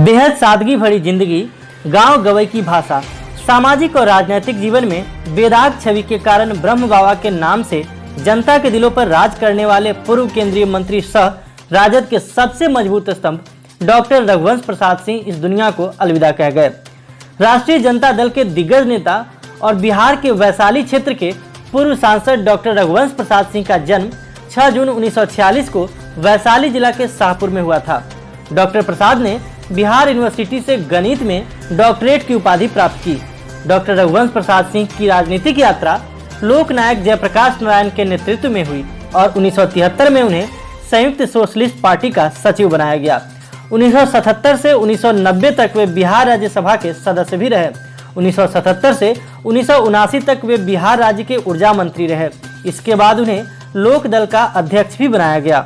बेहद सादगी भरी जिंदगी, गांव गवई की भाषा, सामाजिक और राजनीतिक जीवन में बेदाग छवि के कारण ब्रह्म बाबा के नाम से जनता के दिलों पर राज करने वाले पूर्व केंद्रीय मंत्री सह राजद के सबसे मजबूत स्तंभ डॉक्टर रघुवंश प्रसाद सिंह इस दुनिया को अलविदा कह गए। राष्ट्रीय जनता दल के दिग्गज नेता और बिहार के वैशाली क्षेत्र के पूर्व सांसद डॉक्टर रघुवंश प्रसाद सिंह का जन्म 6 जून 1946 को वैशाली जिला के शाहपुर में हुआ था। डॉक्टर प्रसाद ने बिहार यूनिवर्सिटी से गणित में डॉक्टरेट की उपाधि प्राप्त की। डॉक्टर रघुवंश प्रसाद सिंह की राजनीतिक यात्रा लोकनायक जयप्रकाश नारायण के नेतृत्व में हुई और 1973 में उन्हें संयुक्त सोशलिस्ट पार्टी का सचिव बनाया गया। 1977 से 1990 तक वे बिहार राज्यसभा के सदस्य भी रहे। 1977 से 1979 तक वे बिहार राज्य के ऊर्जा मंत्री रहे। इसके बाद उन्हें लोक दल का अध्यक्ष भी बनाया गया।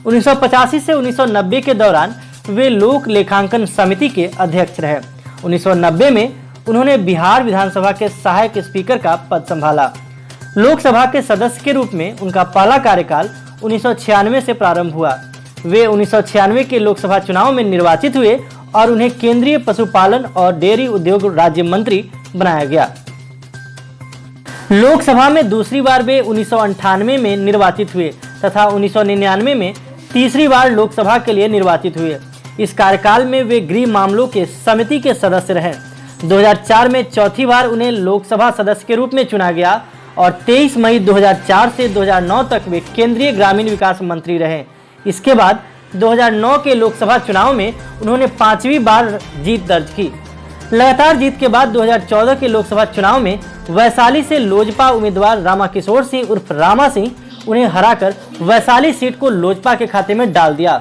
1985 से 1990 के दौरान वे लोक लेखांकन समिति के अध्यक्ष रहे। 1990 में उन्होंने बिहार विधानसभा के सहायक स्पीकर का पद संभाला। लोकसभा के सदस्य के रूप में उनका पहला कार्यकाल 1996 से प्रारंभ हुआ। वे 1996 के लोकसभा चुनाव में निर्वाचित हुए और उन्हें केंद्रीय पशुपालन और डेयरी उद्योग राज्य मंत्री बनाया गया। लोकसभा में दूसरी बार वे 1998 में निर्वाचित हुए तथा 1999 में तीसरी बार लोकसभा के लिए निर्वाचित हुए। इस कार्यकाल में वे गृह मामलों के समिति के सदस्य रहे। 2004 में चौथी बार उन्हें लोकसभा सदस्य के रूप में चुना गया और 23 मई 2004 से 2009 तक वे केंद्रीय ग्रामीण विकास मंत्री रहे। इसके बाद 2009 के लोकसभा चुनाव में उन्होंने 5वीं बार जीत दर्ज की। लगातार जीत के बाद 2014 के लोकसभा चुनाव में वैशाली से लोजपा उम्मीदवार रामाकिशोर सिंह उर्फ रामा सिंह उन्हें हराकर वैशाली सीट को लोजपा के खाते में डाल दिया।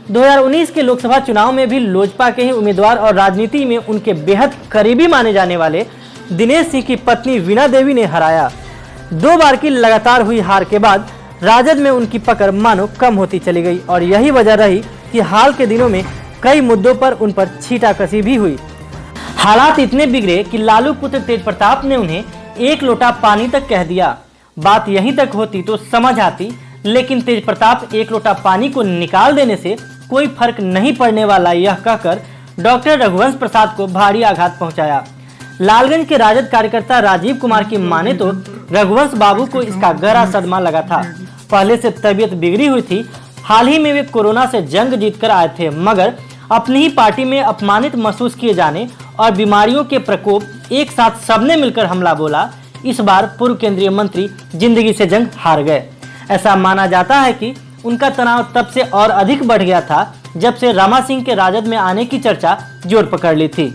2019 के लोकसभा चुनाव में भी लोजपा के ही उम्मीदवार और राजनीति में उनके बेहद करीबी माने जाने वाले दिनेश सिंह की पत्नी वीणा देवी ने हराया। 2 बार की लगातार हुई हार के बाद राजद में उनकी पकड़ मानो कम होती चली गई और यही वजह रही कि हाल के दिनों में कई मुद्दों पर उन पर छींटाकशी भी हुई। हालात इतने बिगड़े कि लालू पुत्र तेज प्रताप ने उन्हें 1 लोटा पानी तक कह दिया। बात यहीं तक होती तो समझ आती, लेकिन तेज प्रताप 1 लोटा पानी को निकाल देने से कोई फर्क नहीं पड़ने वाला यह कहकर डॉक्टर रघुवंश प्रसाद को भारी आघात पहुंचाया। लालगंज के राजद कार्यकर्ता राजीव कुमार की माने तो रघुवंश बाबू को इसका गहरा सदमा लगा था। पहले से तबीयत बिगड़ी हुई थी। हाल ही में वे कोरोना से जंग जीतकर आए थे, मगर अपनी ही पार्टी में अपमानित महसूस किए जाने और बीमारियों के प्रकोप एक साथ सबने मिलकर हमला बोला। इस बार पूर्व केंद्रीय मंत्री जिंदगी से जंग हार गए। ऐसा माना जाता है कि उनका तनाव तब से और अधिक बढ़ गया था जब से रामा सिंह के राजद में आने की चर्चा जोर पकड़ ली थी।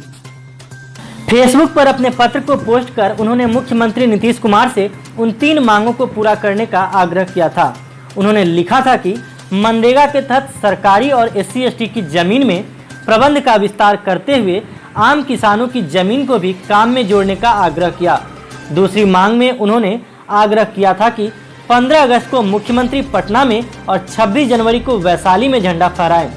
फेसबुक पर अपने पत्र को पोस्ट कर उन्होंने मुख्यमंत्री नीतीश कुमार से उन 3 मांगों को पूरा करने का आग्रह किया था। उन्होंने लिखा था कि मनरेगा के तहत सरकारी और SC/ST की जमीन में प्रबंध का विस्तार करते हुए आम किसानों की जमीन को भी काम में जोड़ने का आग्रह किया। दूसरी मांग में उन्होंने आग्रह किया था कि 15 अगस्त को मुख्यमंत्री पटना में और 26 जनवरी को वैशाली में झंडा फहराएं।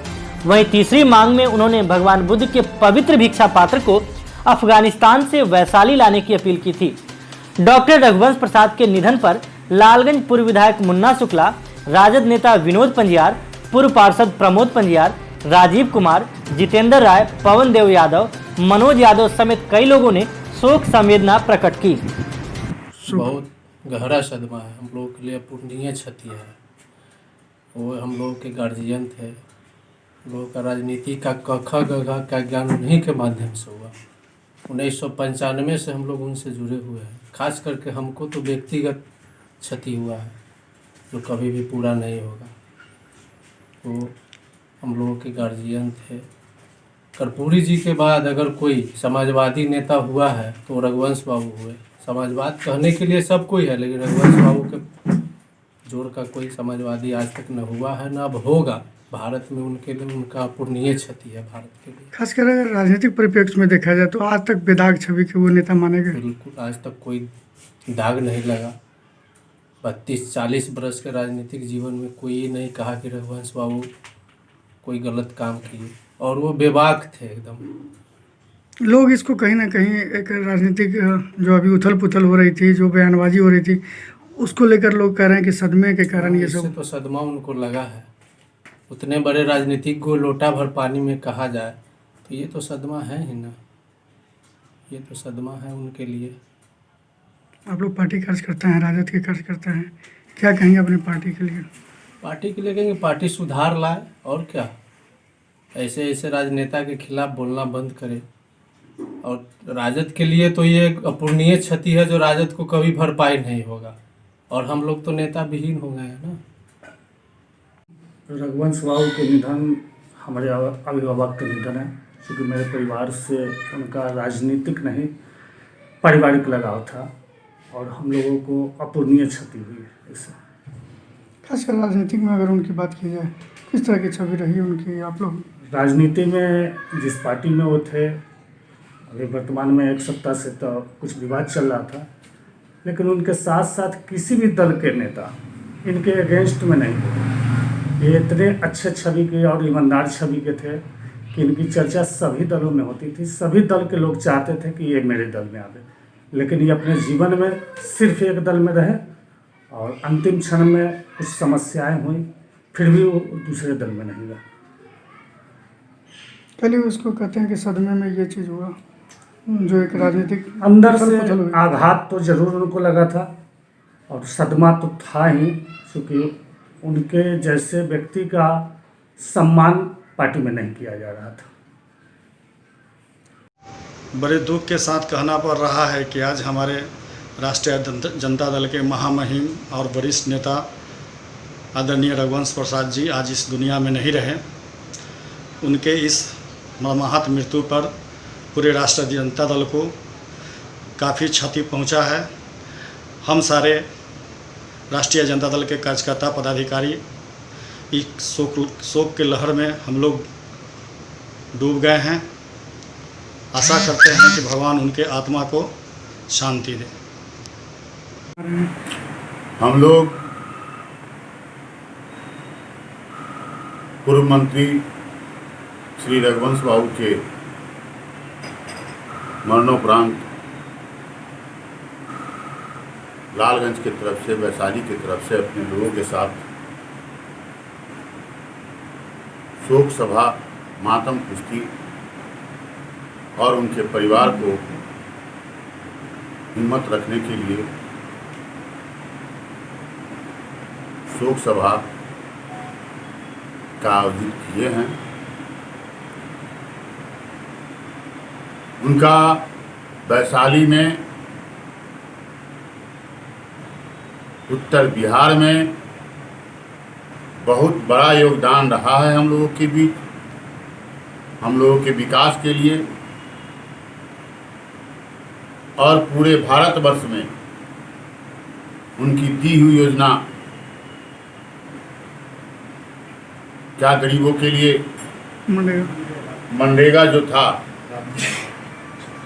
वहीं तीसरी मांग में उन्होंने भगवान बुद्ध के पवित्र भिक्षा पात्र को अफगानिस्तान से वैशाली लाने की अपील की थी। डॉक्टर रघुवंश प्रसाद के निधन पर लालगंज पूर्व विधायक मुन्ना शुक्ला, राजद नेता विनोद पंजियार, पूर्व पार्षद प्रमोद पंजियार, राजीव कुमार, जितेंद्र राय, पवन देव यादव, मनोज यादव समेत कई लोगों ने शोक संवेदना प्रकट की। बहुत गहरा सदमा है, हम लोगों के लिए अपूरणीय क्षति है। वो हम लोगों के गार्जियन थे। लोगों का राजनीति का क ख ग का ज्ञान उन्हीं के माध्यम से हुआ। 1995 से हम लोग उनसे जुड़े हुए हैं। खास करके हमको तो व्यक्तिगत क्षति हुआ है जो कभी भी पूरा नहीं होगा। तो हम लोगों के गार्जियन थे। कर्पूरी जी के बाद अगर कोई समाजवादी नेता हुआ है तो रघुवंश बाबू हुए। समाजवाद कहने के लिए सब कोई है, लेकिन रघुवंश बाबू के जोड़ का कोई समाजवादी आज तक न हुआ है न अब होगा। भारत में उनके लिए उनका अपूरणीय क्षति है भारत के लिए। खासकर अगर राजनीतिक परिप्रेक्ष्य में देखा जाए तो आज तक बेदाग छवि के वो नेता माने गए। बिल्कुल, आज तक कोई दाग नहीं लगा। 32-40 बरस के राजनीतिक जीवन में कोई ये नहीं कहा कि रघुवंश बाबू कोई गलत काम किए, और वो बेबाक थे एकदम। लोग इसको कहीं ना कहीं एक राजनीतिक जो अभी उथल पुथल हो रही थी, जो बयानबाजी हो रही थी, उसको लेकर लोग कह रहे हैं कि सदमे के कारण ये सब। तो सदमा उनको लगा है। उतने बड़े राजनीतिक को लोटा भर पानी में कहा जाए तो ये तो सदमा है ही ना, ये तो सदमा है उनके लिए। आप लोग पार्टी कार्यकर्ता हैं, राजद के कार्यकर्ता हैं, क्या कहेंगे अपनी पार्टी के लिए? पार्टी के लिए कहेंगे पार्टी सुधार लाए, और क्या। ऐसे ऐसे राजनेता के खिलाफ बोलना बंद करे। और राजद के लिए तो ये अपूरणीय क्षति है जो राजद को कभी भरपाई नहीं होगा, और हम लोग तो नेता विहीन हो गए हैं ना। रघुवंश बाबू के निधन हमारे अभिभावक का निधन है, क्योंकि मेरे परिवार से उनका राजनीतिक नहीं पारिवारिक लगाव था और हम लोगों को अपूरणीय क्षति हुई है इससे। खासकर राजनीतिक में अगर उनकी बात की जाए, किस तरह की छवि रही उनकी? आप लोग राजनीति में जिस पार्टी में वो थे, अभी वर्तमान में एक सप्ताह से तो कुछ विवाद चल रहा था, लेकिन उनके साथ साथ किसी भी दल के नेता इनके अगेंस्ट में नहीं थे। ये इतने अच्छे छवि के और ईमानदार छवि के थे कि इनकी चर्चा सभी दलों में होती थी। सभी दल के लोग चाहते थे कि ये मेरे दल में आवे, लेकिन ये अपने जीवन में सिर्फ एक दल में रहे और अंतिम क्षण में कुछ समस्याएं हुई, फिर भी वो दूसरे दल में नहीं रहा। पहले उसको कहते हैं कि सदमे में ये चीज़ हुआ, जो एक राजनीतिक अंदर उथल-पुथल से हुई। आघात तो जरूर उनको लगा था और सदमा तो था ही, क्योंकि उनके जैसे व्यक्ति का सम्मान पार्टी में नहीं किया जा रहा था। बड़े दुख के साथ कहना पड़ रहा है कि आज हमारे राष्ट्रीय जनता दल के महामहिम और वरिष्ठ नेता आदरणीय रघुवंश प्रसाद जी आज इस दुनिया में नहीं रहे। उनके इस मर्माहत मृत्यु पर पूरे राष्ट्रीय जनता दल को काफ़ी क्षति पहुंचा है। हम सारे राष्ट्रीय जनता दल के कार्यकर्ता पदाधिकारी इस शोक के लहर में हम लोग डूब गए हैं। आशा करते हैं कि भगवान उनके आत्मा को शांति दे। हम लोग पूर्व मंत्री श्री रघुवंश बाबू के मरणोपरांत लालगंज की तरफ से, वैशाली की तरफ से अपने लोगों के साथ शोक सभा, मातम पुष्टि और उनके परिवार को हिम्मत रखने के लिए शोक सभा का आयोजित किए हैं। उनका वैशाली में, उत्तर बिहार में बहुत बड़ा योगदान रहा है हम लोगों के बीच, हम लोगों के विकास के लिए, और पूरे भारतवर्ष में उनकी दी हुई योजना, क्या गरीबों के लिए मनरेगा जो था,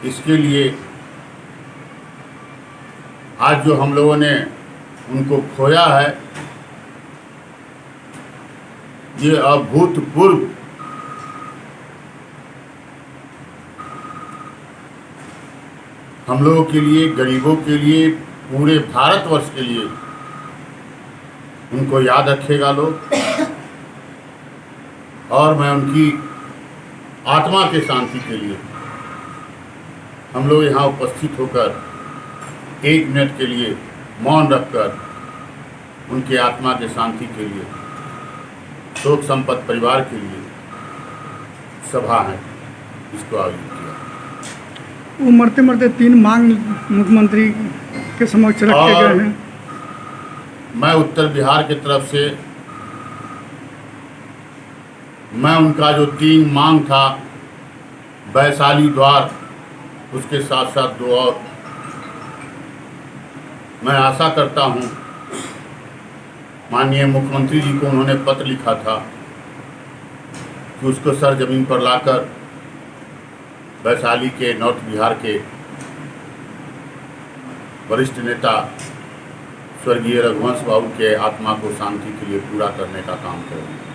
इसके लिए आज जो हम लोगों ने उनको खोया है, ये अभूतपूर्व हम लोगों के लिए, गरीबों के लिए, पूरे भारतवर्ष के लिए उनको याद रखेगा लोग। और मैं उनकी आत्मा के शांति के लिए हम लोग यहाँ उपस्थित होकर 1 मिनट के लिए मौन रखकर उनके आत्मा के शांति के लिए, शोक संपन्न परिवार के लिए सभा है, इसको आयोजित किया। वो मरते मरते 3 मांग मुख्यमंत्री के समक्ष रखे गए हैं। मैं उत्तर बिहार की तरफ से मैं उनका जो 3 मांग था, वैशाली द्वार, उसके साथ साथ 2 और, मैं आशा करता हूं माननीय मुख्यमंत्री जी को उन्होंने पत्र लिखा था कि उसको सर जमीन पर लाकर वैशाली के, नॉर्थ बिहार के वरिष्ठ नेता स्वर्गीय रघुवंश बाबू के आत्मा को शांति के लिए पूरा करने का काम करें।